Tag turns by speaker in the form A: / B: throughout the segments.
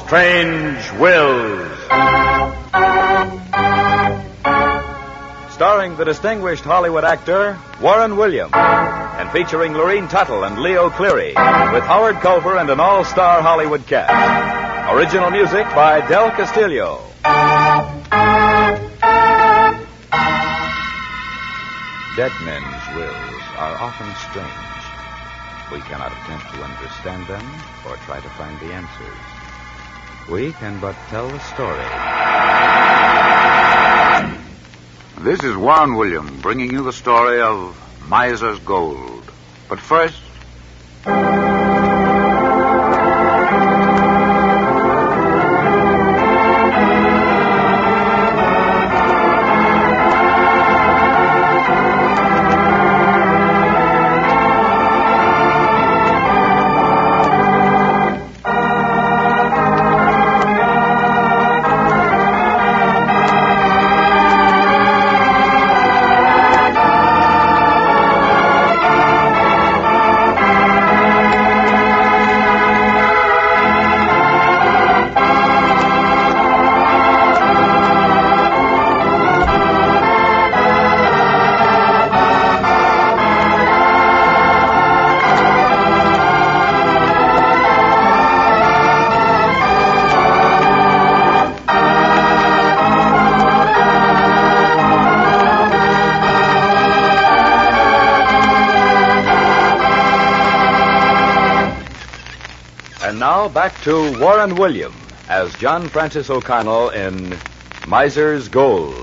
A: Strange Wills. Starring the distinguished Hollywood actor Warren Williams, and featuring Lorene Tuttle and Leo Cleary, with Howard Culver and an all-star Hollywood cast. Original music by Del Castillo. Dead men's wills are often strange. We cannot attempt to understand them or try to find the answers. We can but tell the story.
B: This is Warren Williams bringing you the story of Miser's Gold. But first...
A: And now back to Warren Williams as John Francis O'Connell in Miser's Gold.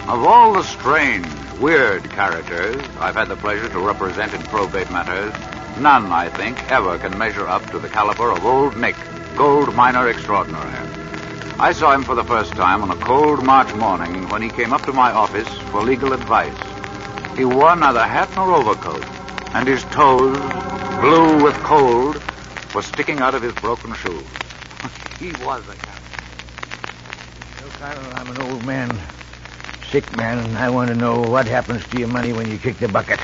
B: Of all the strange, weird characters I've had the pleasure to represent in probate matters, none, I think, ever can measure up to the caliber of Old Nick, gold miner extraordinary. I saw him for the first time on a cold March morning when he came up to my office for legal advice. He wore neither hat nor overcoat, and his toes, blue with cold, were sticking out of his broken shoes. He was a cat.
C: O'Connell, I'm an old man, sick man, and I want to know what happens to your money when you kick the bucket.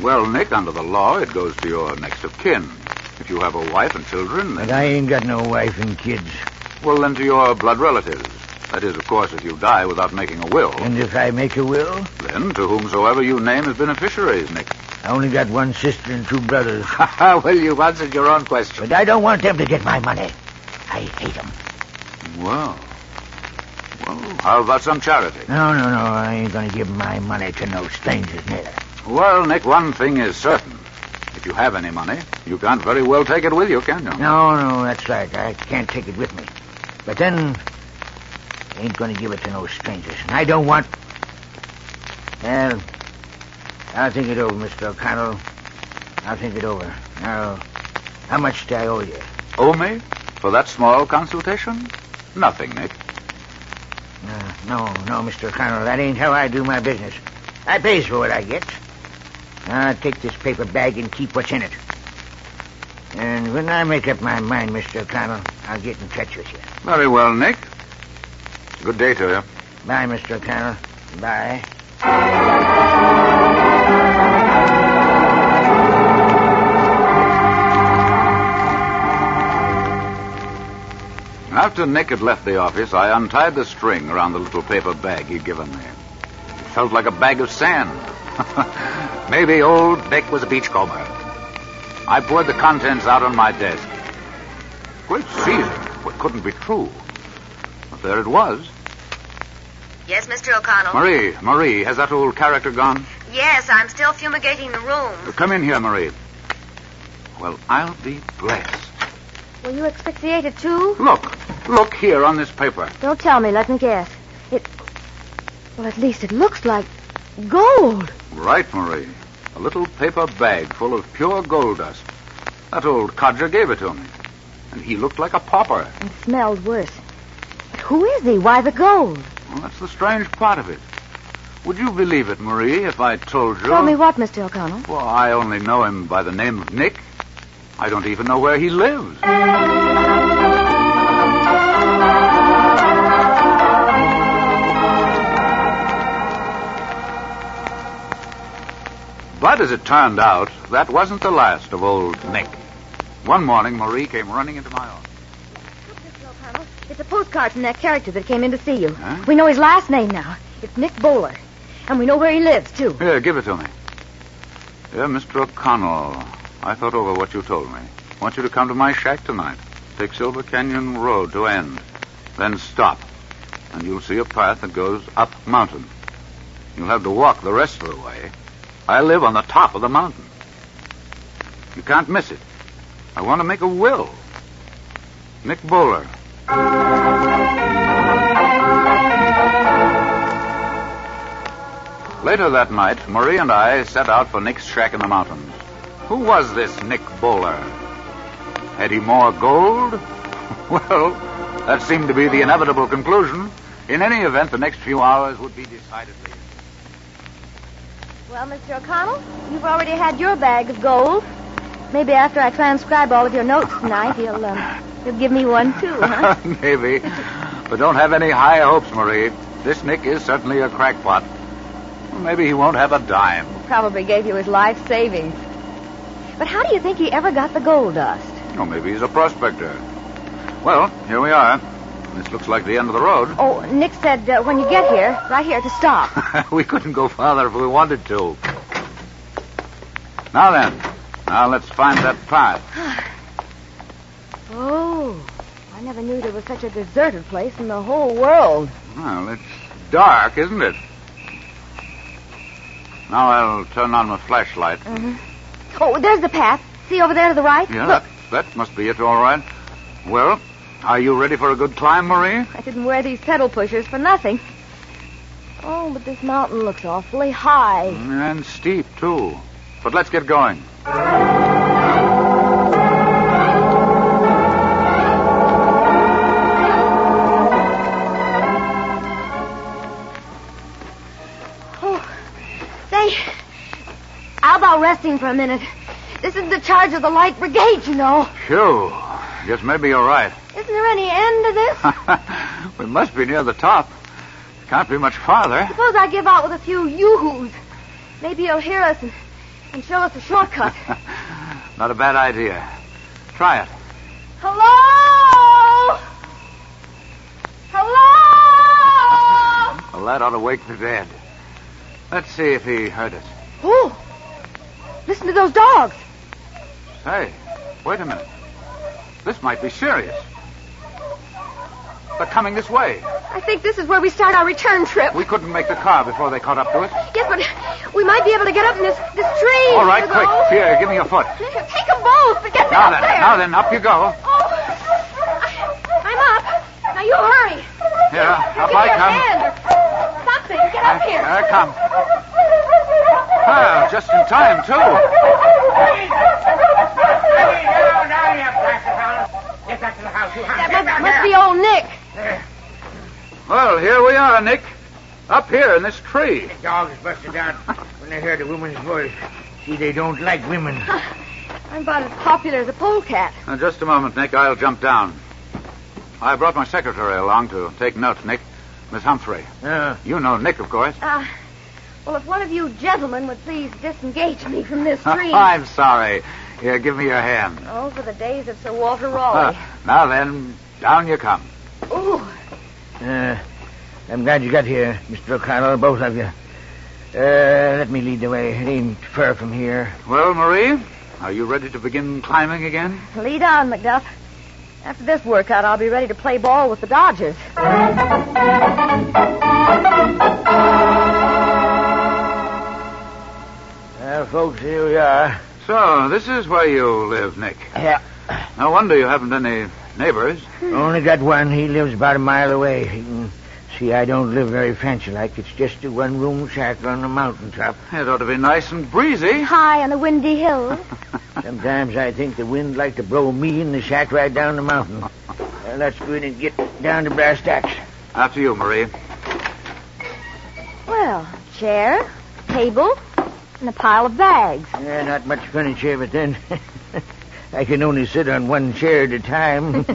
B: Well, Nick, under the law, it goes to your next of kin. If you have a wife and children, then...
C: But I ain't got no wife and kids.
B: Well, then to your blood relatives. That is, of course, if you die without making a will.
C: And if I make a will?
B: Then to whomsoever you name as beneficiaries, Nick.
C: I only got one sister and two brothers.
B: Well, you've answered your own question.
C: But I don't want them to get my money. I hate them.
B: Well, how about some charity?
C: No. I ain't going to give my money to no strangers, neither.
B: Well, Nick, one thing is certain. If you have any money, you can't very well take it with you, can you?
C: No, that's right. I can't take it with me. But then... I ain't going to give it to no strangers. And I don't want... Well, I'll think it over, Mr. O'Connell. I'll think it over. Now, how much do I owe you?
B: Owe me? For that small consultation? Nothing, Nick.
C: No, Mr. O'Connell. That ain't how I do my business. I pays for what I get. I'll take this paper bag and keep what's in it. And when I make up my mind, Mr. O'Connell, I'll get in touch with you.
B: Very well, Nick. Good day to you.
C: Bye, Mr. O'Connell. Bye.
B: After Nick had left the office, I untied the string around the little paper bag he'd given me. It felt like a bag of sand. Maybe old Nick was a beachcomber. I poured the contents out on my desk. Great Caesar, it couldn't be true. But there it was.
D: Yes, Mr. O'Connell?
B: Marie, has that old character gone?
D: Yes, I'm still fumigating the room.
B: Come in here, Marie. Well, I'll be blessed.
E: Were you asphyxiated, too?
B: Look here on this paper.
E: Don't tell me. Let me guess. Well, at least it looks like gold.
B: Right, Marie. A little paper bag full of pure gold dust. That old codger gave it to me. And he looked like a pauper.
E: And smelled worse. But who is he? Why the gold?
B: Well, that's the strange part of it. Would you believe it, Marie, if I told you...
E: Tell me what, Mr. O'Connell?
B: Well, I only know him by the name of Nick. I don't even know where he lives. But as it turned out, that wasn't the last of old Nick. One morning, Marie came running into my office.
E: Mr. O'Connell, it's a postcard from that character that came in to see you.
B: Huh?
E: We know his last name now. It's Nick Bowler. And we know where he lives, too.
B: Here, give it to me. Dear Mr. O'Connell, I thought over what you told me. I want you to come to my shack tonight. Take Silver Canyon Road to end. Then stop. And you'll see a path that goes up mountain. You'll have to walk the rest of the way. I live on the top of the mountain. You can't miss it. I want to make a will. Nick Bowler. Later that night, Marie and I set out for Nick's shack in the mountains. Who was this Nick Bowler? Had he more gold? Well, that seemed to be the inevitable conclusion. In any event, the next few hours would be decidedly...
E: Well, Mr. O'Connell, you've already had your bag of gold. Maybe after I transcribe all of your notes tonight, you'll give me one, too, huh?
B: Maybe. But don't have any high hopes, Marie. This Nick is certainly a crackpot. Maybe he won't have a dime.
E: Probably gave you his life savings. But how do you think he ever got the gold dust?
B: Oh, maybe he's a prospector. Well, here we are. This looks like the end of the road.
E: Oh, Nick said when you get here, right here, to stop.
B: We couldn't go farther if we wanted to. Now then, let's find that path.
E: Oh, I never knew there was such a deserted place in the whole world.
B: Well, it's dark, isn't it? Now I'll turn on my flashlight.
E: Mm-hmm. Oh, there's the path. See over there to the right?
B: Yeah,
E: Look.
B: that must be it, all right. Well, are you ready for a good climb, Marie?
E: I didn't wear these pedal pushers for nothing. Oh, but this mountain looks awfully high.
B: And steep, too. But let's get going.
E: How about resting for a minute? This is the charge of the Light Brigade, you know.
B: Phew. Guess maybe you're right.
E: Isn't there any end to this?
B: We must be near the top. Can't be much farther.
E: Suppose I give out with a few yoo-hoos. Maybe he'll hear us and show us a shortcut.
B: Not a bad idea. Try it.
E: Hello? Hello?
B: Well, that ought to wake the dead. Let's see if he heard us.
E: Oh, listen to those dogs.
B: Hey, wait a minute. This might be serious. They're coming this way.
E: I think this is where we start our return trip.
B: We couldn't make the car before they caught up to us.
E: Yes, but we might be able to get up in this tree.
B: All right,
E: you
B: quick.
E: know.
B: Here, give me your foot.
E: Take them both, but get me up there.
B: Now then, up you go.
E: Oh, I'm up. Now you hurry.
B: Here, up
E: Give
B: I
E: me a
B: come.
E: hand or something. Get up here.
B: Here I come. Well, just in time, too.
F: Get back to the house.
E: That must be old Nick.
B: Well, here we are, Nick. Up here in this tree.
C: The dogs busted out when they heard the woman's voice. See, they don't like women.
E: I'm about as popular as a polecat.
B: Now, just a moment, Nick. I'll jump down. I brought my secretary along to take notes, Nick. Miss Humphrey. You know Nick, of course.
E: Well, if one of you gentlemen would please disengage me from this tree.
B: I'm sorry. Here, give me your hand.
E: Oh, for the days of Sir Walter Raleigh.
B: Now then, down you come.
E: Ooh.
C: I'm glad you got here, Mr. O'Connell, both of you. Let me lead the way. It ain't far from here.
B: Well, Marie, are you ready to begin climbing again?
E: Lead on, Macduff. After this workout, I'll be ready to play ball with the Dodgers.
C: Well, folks, here we are.
B: So, this is where you live, Nick.
C: Yeah.
B: No wonder you haven't any neighbors.
C: Only got one. He lives about a mile away. You can see I don't live very fancy-like. It's just a one-room shack on the mountaintop.
B: It ought to be nice and breezy.
E: High on a windy hill.
C: Sometimes I think the wind like to blow me and the shack right down the mountain. Well, let's go in and get down to brass tacks.
B: After you, Marie.
E: Well, chair, table, and a pile of bags.
C: Yeah, not much furniture, but then I can only sit on one chair at a time.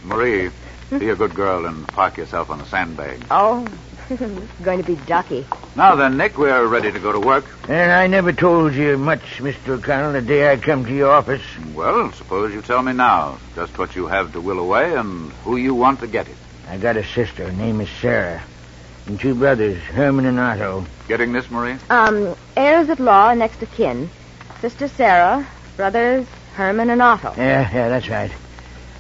B: Marie, be a good girl and park yourself on a sandbag.
E: Oh, It's going to be ducky.
B: Now then, Nick, we're ready to go to work.
C: And I never told you much, Mr. O'Connell, the day I come to your office.
B: Well, suppose you tell me now just what you have to will away and who you want to get it.
C: I got a sister. Her name is Sarah. And 2 brothers, Herman and Otto.
B: Getting this, Marie?
E: Heirs at law and next of kin. Sister Sarah, brothers Herman and Otto.
C: Yeah, that's right.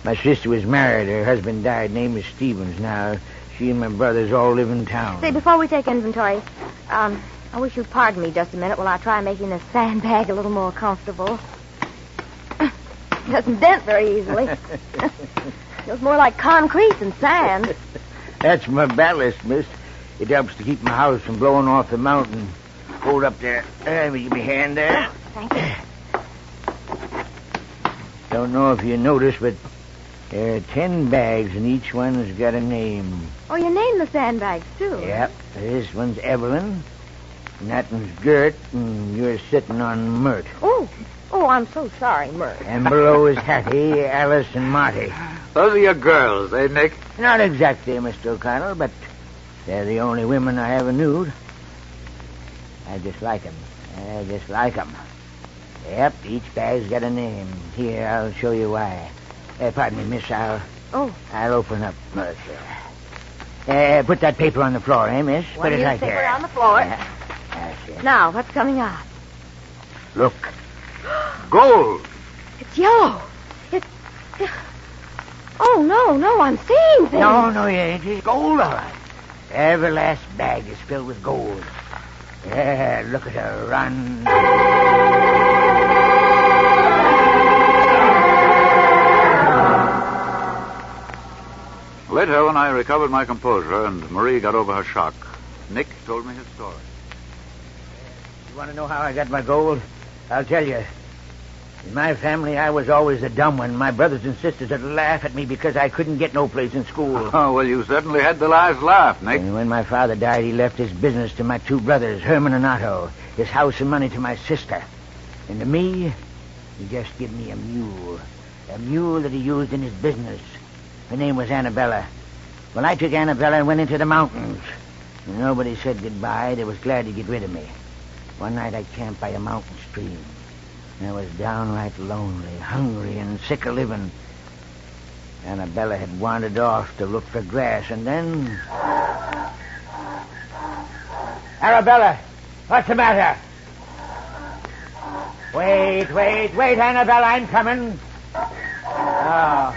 C: My sister was married. Her husband died. Name is Stevens. Now, she and my brothers all live in town.
E: Say, before we take inventory, I wish you'd pardon me just a minute while I try making this sandbag a little more comfortable. It doesn't dent very easily. Feels more like concrete than sand.
C: That's my ballast, miss. It helps to keep my house from blowing off the mountain. Hold up there. Let me give me a hand there.
E: Thank you.
C: Don't know if you noticed, but there are 10 bags, and each one's got a name.
E: Oh, you named the sandbags, too.
C: Yep. This one's Evelyn, and that one's Gert, and you're sitting on Mert.
E: Oh, I'm so sorry, Mert.
C: And below is Hattie, Alice, and Marty.
B: Those are your girls, eh, Nick?
C: Not exactly, Mr. O'Connell, but they're the only women I ever knew. I just like 'em. Yep, each bag's got a name. Here, I'll show you why. Pardon me, miss, I'll open up Mert. Put that paper on the floor, eh, miss?
E: One
C: Put it right
E: newspaper
C: there.
E: on the floor.
C: That's it.
E: Now, what's coming out?
C: Look.
B: Gold!
E: It's yellow. Oh, no, I'm seeing things.
C: No, you ain't. It's gold, all right. Every last bag is filled with gold. Yeah, look at her run.
B: Later, when I recovered my composure and Marie got over her shock, Nick told me his story.
C: You want to know how I got my gold? I'll tell you. In my family, I was always the dumb one. My brothers and sisters would laugh at me because I couldn't get no place in school.
B: Oh, well, you certainly had the last laugh, Nick.
C: And when my father died, he left his business to my 2 brothers, Herman and Otto, his house and money to my sister. And to me, he just gave me a mule that he used in his business. Her name was Annabella. Well, I took Annabella and went into the mountains. And nobody said goodbye. They was glad to get rid of me. One night I camped by a mountain stream. I was downright lonely, hungry, and sick of living. Annabella had wandered off to look for grass, and then... Arabella, what's the matter? Wait, Annabella, I'm coming. Oh,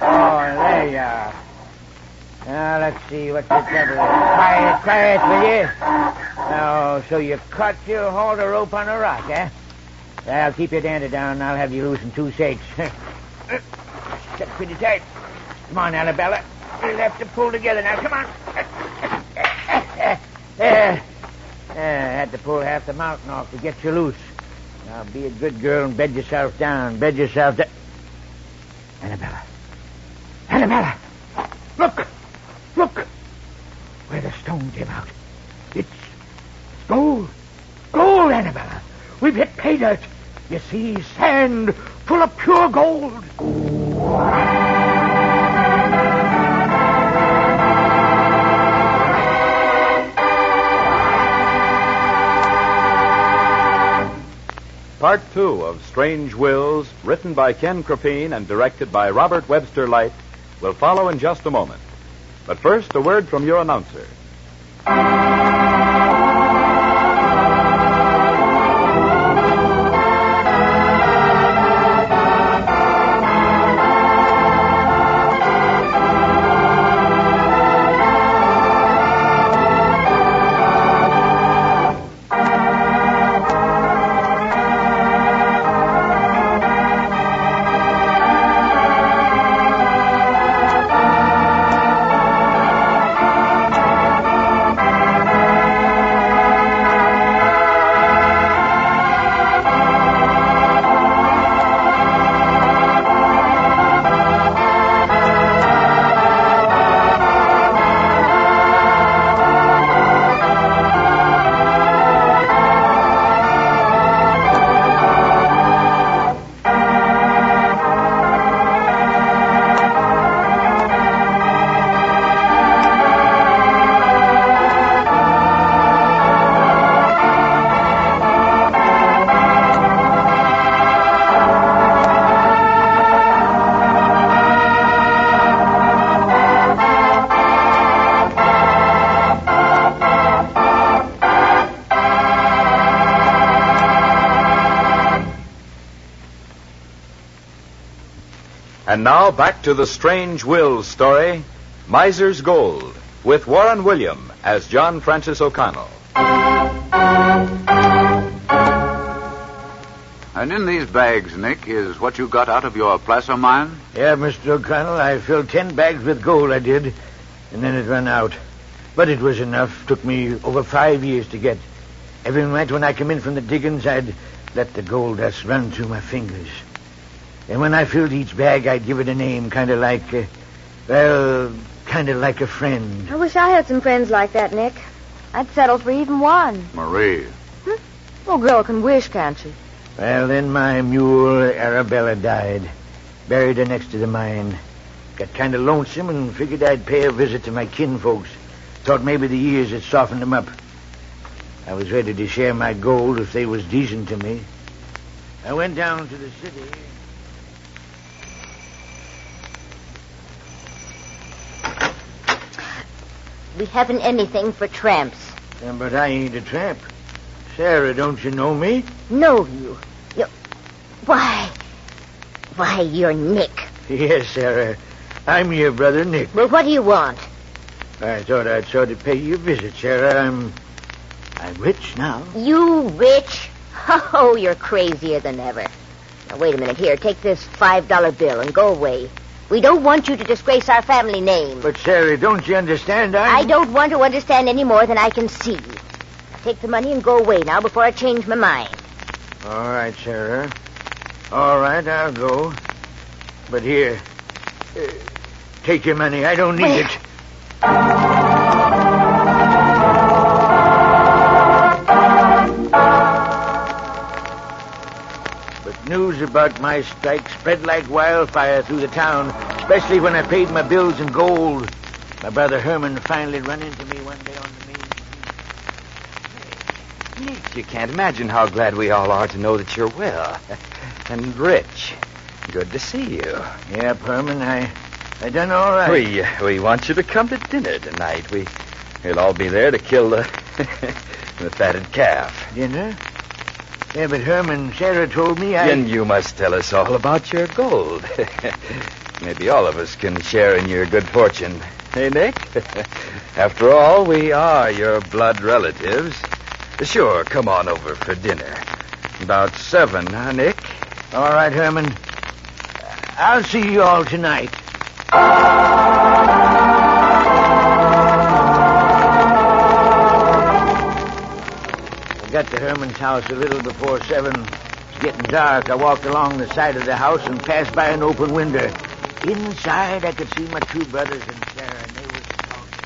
C: there you are. Now, let's see what the trouble is. Quiet, will you? Oh, so you caught your hold a rope on a rock, eh? I'll keep your dander down, and I'll have you loose in 2 shakes. Set pretty tight. Come on, Annabella. We'll have to pull together now. Come on. I had to pull half the mountain off to get you loose. Now, be a good girl and bed yourself down. Annabella! Look! Where the stone came out. It's gold. Gold, Annabella. We've hit pay dirt. You see, sand full of pure gold.
A: Part 2 of Strange Wills, written by Ken Crepine and directed by Robert Webster Light, will follow in just a moment. But first, a word from your announcer. And now back to the strange Will's story, Miser's Gold, with Warren William as John Francis O'Connell.
B: And in these bags, Nick, is what you got out of your placer mine?
C: Yeah, Mr. O'Connell, I filled 10 bags with gold, I did, and then it ran out. But it was enough. Took me over 5 years to get. Every night when I come in from the diggings, I'd let the gold dust run through my fingers. And when I filled each bag, I'd give it a name, kind of like a friend.
E: I wish I had some friends like that, Nick. I'd settle for even one.
B: Marie.
E: Well, girl can wish, can't she?
C: Well, then my mule, Arabella, died. Buried her next to the mine. Got kind of lonesome and figured I'd pay a visit to my kinfolks. Thought maybe the years had softened them up. I was ready to share my gold if they was decent to me. I went down to the city.
G: We haven't anything for tramps.
C: Yeah, but I ain't a tramp. Sarah, don't you know me?
G: Know you. Why, you're Nick.
C: Yes, Sarah. I'm your brother, Nick.
G: Well, what do you want?
C: I thought I'd sort of pay you a visit, Sarah. I'm rich now.
G: You rich? Oh, you're crazier than ever. Now, wait a minute. Here, take this $5 bill and go away. We don't want you to disgrace our family name.
C: But, Sarah, don't you understand?
G: I don't want to understand any more than I can see. Take the money and go away now before I change my mind.
C: All right, Sarah. All right, I'll go. But here, take your money. I don't need it. But news about my strike spread like wildfire through the town, especially when I paid my bills in gold. My brother Herman finally run into me one day on the main.
H: Nick, you can't imagine how glad we all are to know that you're well and rich. Good to see you.
C: Yeah, Herman, I done all right.
H: We want you to come to dinner tonight. We'll all be there to kill the fatted calf.
C: Dinner? Yeah, but Herman, Sarah told me
H: Then you must tell us all about your gold. Maybe all of us can share in your good fortune. Hey, Nick? After all, we are your blood relatives. Sure, come on over for dinner. About 7, huh, Nick?
C: All right, Herman. I'll see you all tonight. I got to Herman's house a little before 7. It's getting dark. I walked along the side of the house and passed by an open window. Inside, I could see my 2 brothers and Sarah, and they was talking.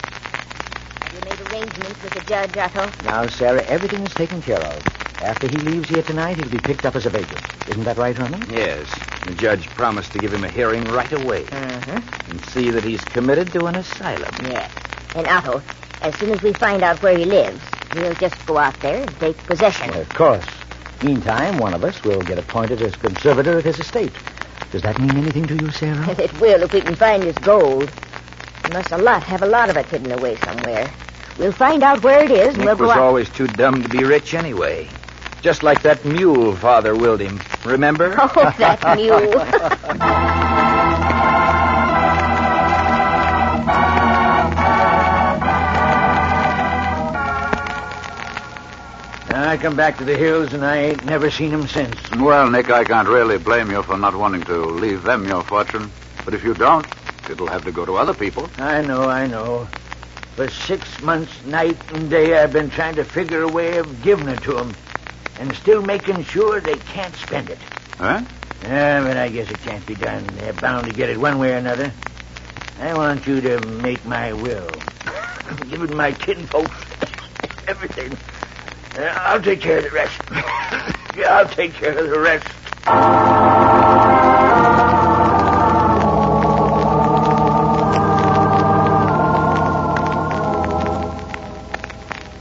G: Have you made arrangements with the judge, Otto?
I: Now, Sarah, everything is taken care of. After he leaves here tonight, he'll be picked up as a vacant. Isn't that right, Herman?
H: Yes. The judge promised to give him a hearing right away. And see that he's committed to an asylum.
G: Yes. And Otto, as soon as we find out where he lives, we'll just go out there and take possession.
I: Of course. Meantime, one of us will get appointed as conservator of his estate. Does that mean anything to you, Sarah?
G: It will if we can find his gold. He must have a lot of it hidden away somewhere. We'll find out where it is, and
H: Nick
G: we'll go
H: was
G: out.
H: always too dumb to be rich anyway. Just like that mule Father willed him. Remember?
G: Oh, that mule.
C: I come back to the hills, and I ain't never seen him since.
B: Well, Nick, I can't really blame you for not wanting to leave them your fortune. But if you don't, it'll have to go to other people.
C: I know. For 6 months, night and day, I've been trying to figure a way of giving it to them. And still making sure they can't spend it.
B: Huh?
C: Yeah, but I guess it can't be done. They're bound to get it one way or another. I want you to make my will. Giving my kinfolks everything. I'll take care of the rest. Yeah, I'll take care of the rest.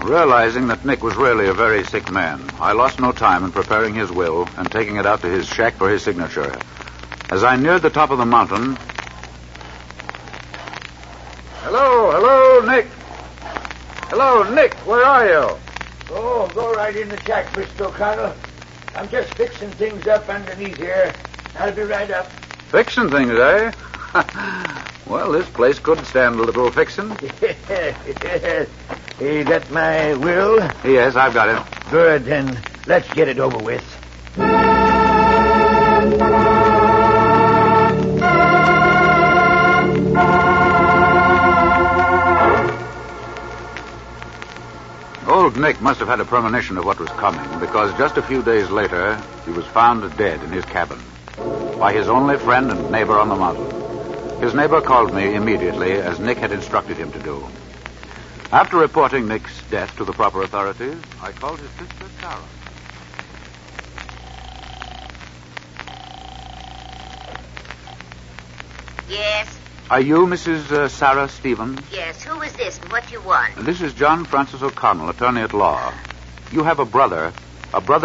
B: Realizing that Nick was really a very sick man, I lost no time in preparing his will and taking it out to his shack for his signature. As I neared the top of the mountain... Hello, Nick. Hello, Nick, where are you?
C: Oh, go right in the shack, Mr. O'Connell. I'm just fixing things up underneath here. I'll be right up.
B: Fixing things, eh? Well, this place could stand a little fixing.
C: You got my will?
B: Yes, I've got it.
C: Good, then let's get it over with.
B: Old Nick must have had a premonition of what was coming, because just a few days later, he was found dead in his cabin by his only friend and neighbor on the mountain. His neighbor called me immediately, as Nick had instructed him to do. After reporting Nick's death to the proper authorities, I called his sister, Sarah.
D: Yes?
B: Are you Mrs. Sarah Stevens?
D: Yes. Who is this and what do you want?
B: This is John Francis O'Connell, attorney at law. You have a brother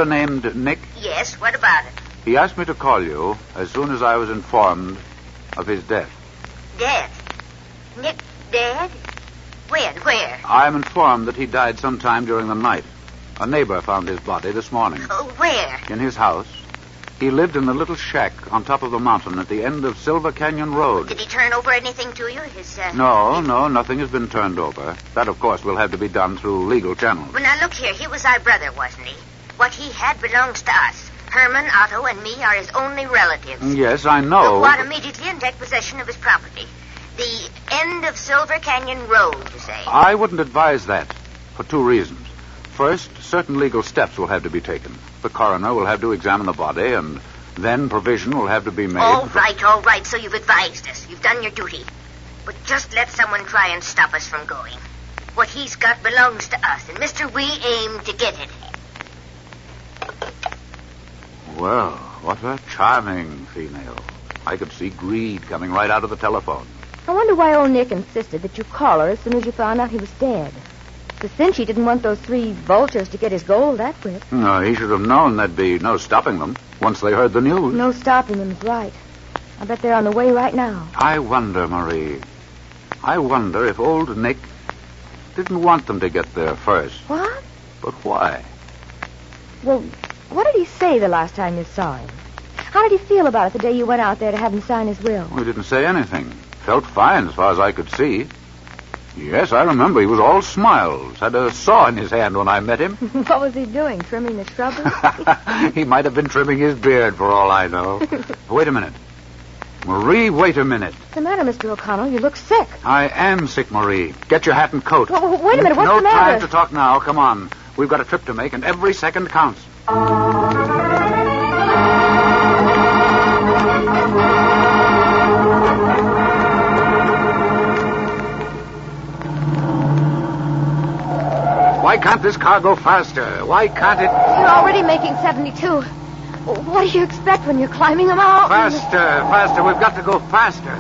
B: named Nick.
D: Yes, what about it?
B: He asked me to call you as soon as I was informed of his death.
D: Dead? Nick dead? When? Where?
B: I'm informed that he died sometime during the night. A neighbor found his body this morning.
D: Oh, where?
B: In his house. He lived in the little shack on top of the mountain at the end of Silver Canyon Road.
D: Did he turn over anything to you?
B: No, nothing has been turned over. That, of course, will have to be done through legal channels.
D: Well, now, look here. He was our brother, wasn't he? What he had belongs to us. Herman, Otto, and me are his only relatives.
B: Yes, I know.
D: Look, want immediately and take possession of his property. The end of Silver Canyon Road, you say?
B: I wouldn't advise that for two reasons. First, certain legal steps will have to be taken. The coroner will have to examine the body, and then provision will have to be made.
D: All right. So you've advised us. You've done your duty. But just let someone try and stop us from going. What he's got belongs to us, and Mister, we aim to get it.
B: Well, what a charming female. I could see greed coming right out of the telephone.
E: I wonder why old Nick insisted that you call her as soon as you found out he was dead. The cinch he didn't want those 3 vultures to get his gold that quick.
B: No, he should have known there'd be no stopping them once they heard the news.
E: No stopping them is right. I bet they're on the way right now.
B: I wonder, Marie. I wonder if old Nick didn't want them to get there first.
E: What?
B: But why?
E: Well, what did he say the last time you saw him? How did he feel about it the day you went out there to have him sign his will?
B: He didn't say anything. Felt fine as far as I could see. Yes, I remember. He was all smiles. Had a saw in his hand when I met him.
E: What was he doing? Trimming the shrubbery?
B: He might have been trimming his beard for all I know. Wait a minute. Marie, wait a minute.
E: What's the matter, Mr. O'Connell? You look sick.
B: I am sick, Marie. Get your hat and coat.
E: Well, wait a minute. What's the matter?
B: No time to talk now. Come on. We've got a trip to make, and every second counts. Why can't this car go faster? Why can't it...
E: You're already making 72. What do you expect when you're climbing a mountain?
B: Faster. We've got to go faster.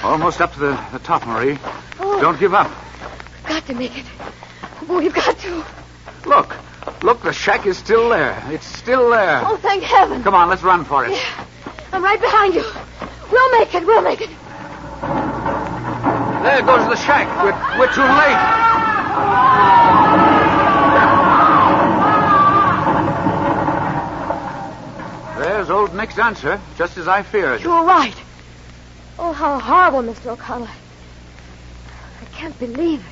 B: Almost up to the top, Marie.
E: Oh.
B: Don't give up.
E: We've got to make it. We've got to.
B: Look, the shack is still there. It's still there.
E: Oh, thank heaven.
B: Come on, let's run for it.
E: Yeah. I'm right behind you. We'll make it.
B: There goes the shack. We're too late. There's old Nick's answer, just as I feared.
E: You're right. Oh, how horrible, Mr. O'Connell. I can't believe it.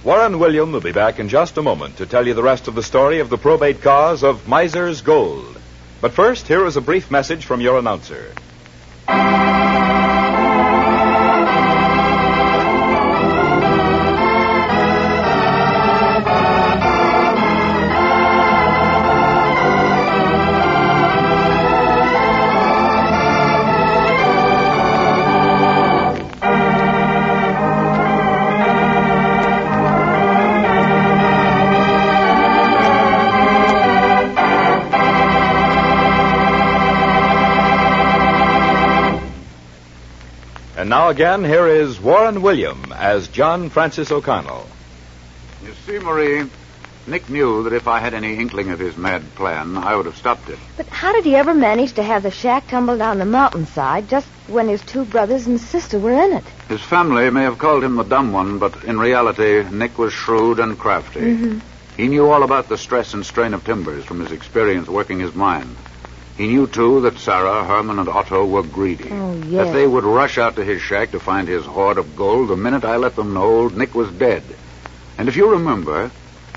A: Warren William will be back in just a moment to tell you the rest of the story of the probate cause of Miser's Gold. But first, here is a brief message from your announcer. And now again, here is Warren William as John Francis O'Connell.
B: You see, Marie, Nick knew that if I had any inkling of his mad plan, I would have stopped it.
E: But how did he ever manage to have the shack tumble down the mountainside just when his two brothers and sister were in it?
B: His family may have called him the dumb one, but in reality, Nick was shrewd and crafty.
E: Mm-hmm.
B: He knew all about the stress and strain of timbers from his experience working his mine. He knew, too, that Sarah, Herman, and Otto were greedy.
E: Oh, yes.
B: That they would rush out to his shack to find his hoard of gold the minute I let them know old Nick was dead. And if you remember,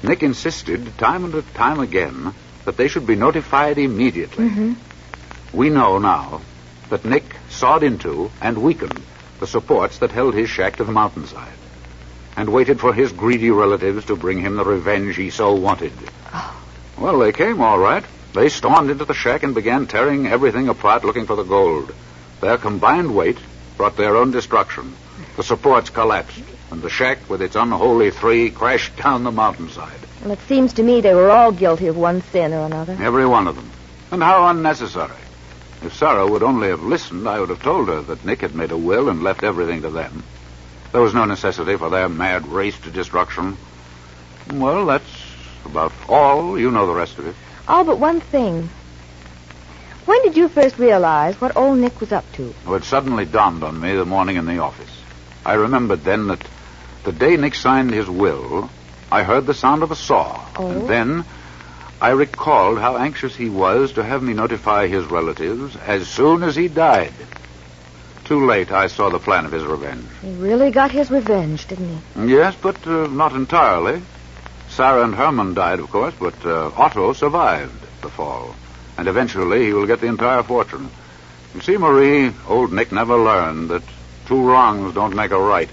B: Nick insisted time and time again that they should be notified immediately.
E: Mm-hmm.
B: We know now that Nick sawed into and weakened the supports that held his shack to the mountainside and waited for his greedy relatives to bring him the revenge he so wanted.
E: Oh.
B: Well, they came all right. They stormed into the shack and began tearing everything apart looking for the gold. Their combined weight brought their own destruction. The supports collapsed, and the shack with its unholy three crashed down the mountainside.
E: Well, it seems to me they were all guilty of one sin or another.
B: Every one of them. And how unnecessary. If Sarah would only have listened, I would have told her that Nick had made a will and left everything to them. There was no necessity for their mad race to destruction. Well, that's about all. You know the rest of it.
E: All but one thing. When did you first realize what old Nick was up to?
B: Oh, it suddenly dawned on me the morning in the office. I remembered then that the day Nick signed his will, I heard the sound of a saw.
E: Oh?
B: And then I recalled how anxious he was to have me notify his relatives as soon as he died. Too late, I saw the plan of his revenge.
E: He really got his revenge, didn't he?
B: Yes, but not entirely. Sarah and Herman died, of course, but Otto survived the fall. And eventually he will get the entire fortune. You see, Marie, old Nick never learned that two wrongs don't make a right.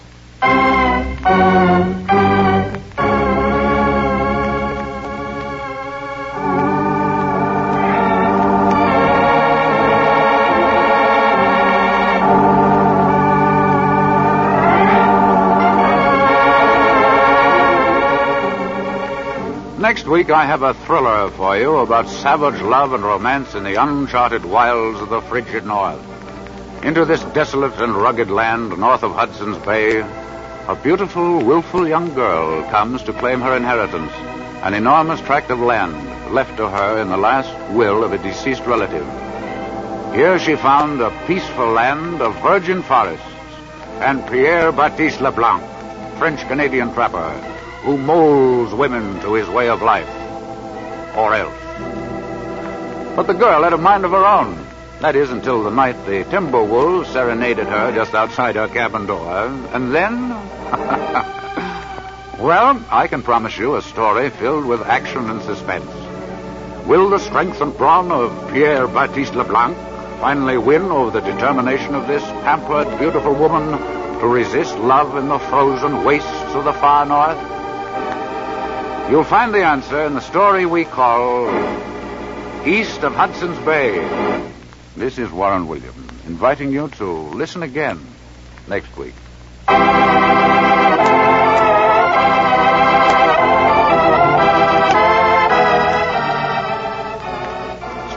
B: Next week, I have a thriller for you about savage love and romance in the uncharted wilds of the frigid north. Into this desolate and rugged land north of Hudson's Bay, a beautiful, willful young girl comes to claim her inheritance, an enormous tract of land left to her in the last will of a deceased relative. Here she found a peaceful land of virgin forests and Pierre Baptiste Leblanc, French-Canadian trapper, who molds women to his way of life. Or else. But the girl had a mind of her own. That is, until the night the timber wolves serenaded her just outside her cabin door. And then... well, I can promise you a story filled with action and suspense. Will the strength and brawn of Pierre Baptiste Leblanc finally win over the determination of this pampered, beautiful woman to resist love in the frozen wastes of the far north? You'll find the answer in the story we call East of Hudson's Bay. This is Warren Williams, inviting you to listen again next week.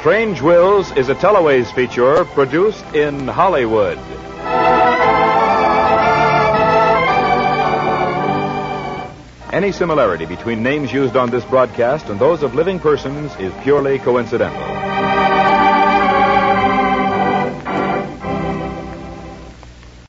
A: Strange Wills is a Teleways feature produced in Hollywood. Any similarity between names used on this broadcast and those of living persons is purely coincidental.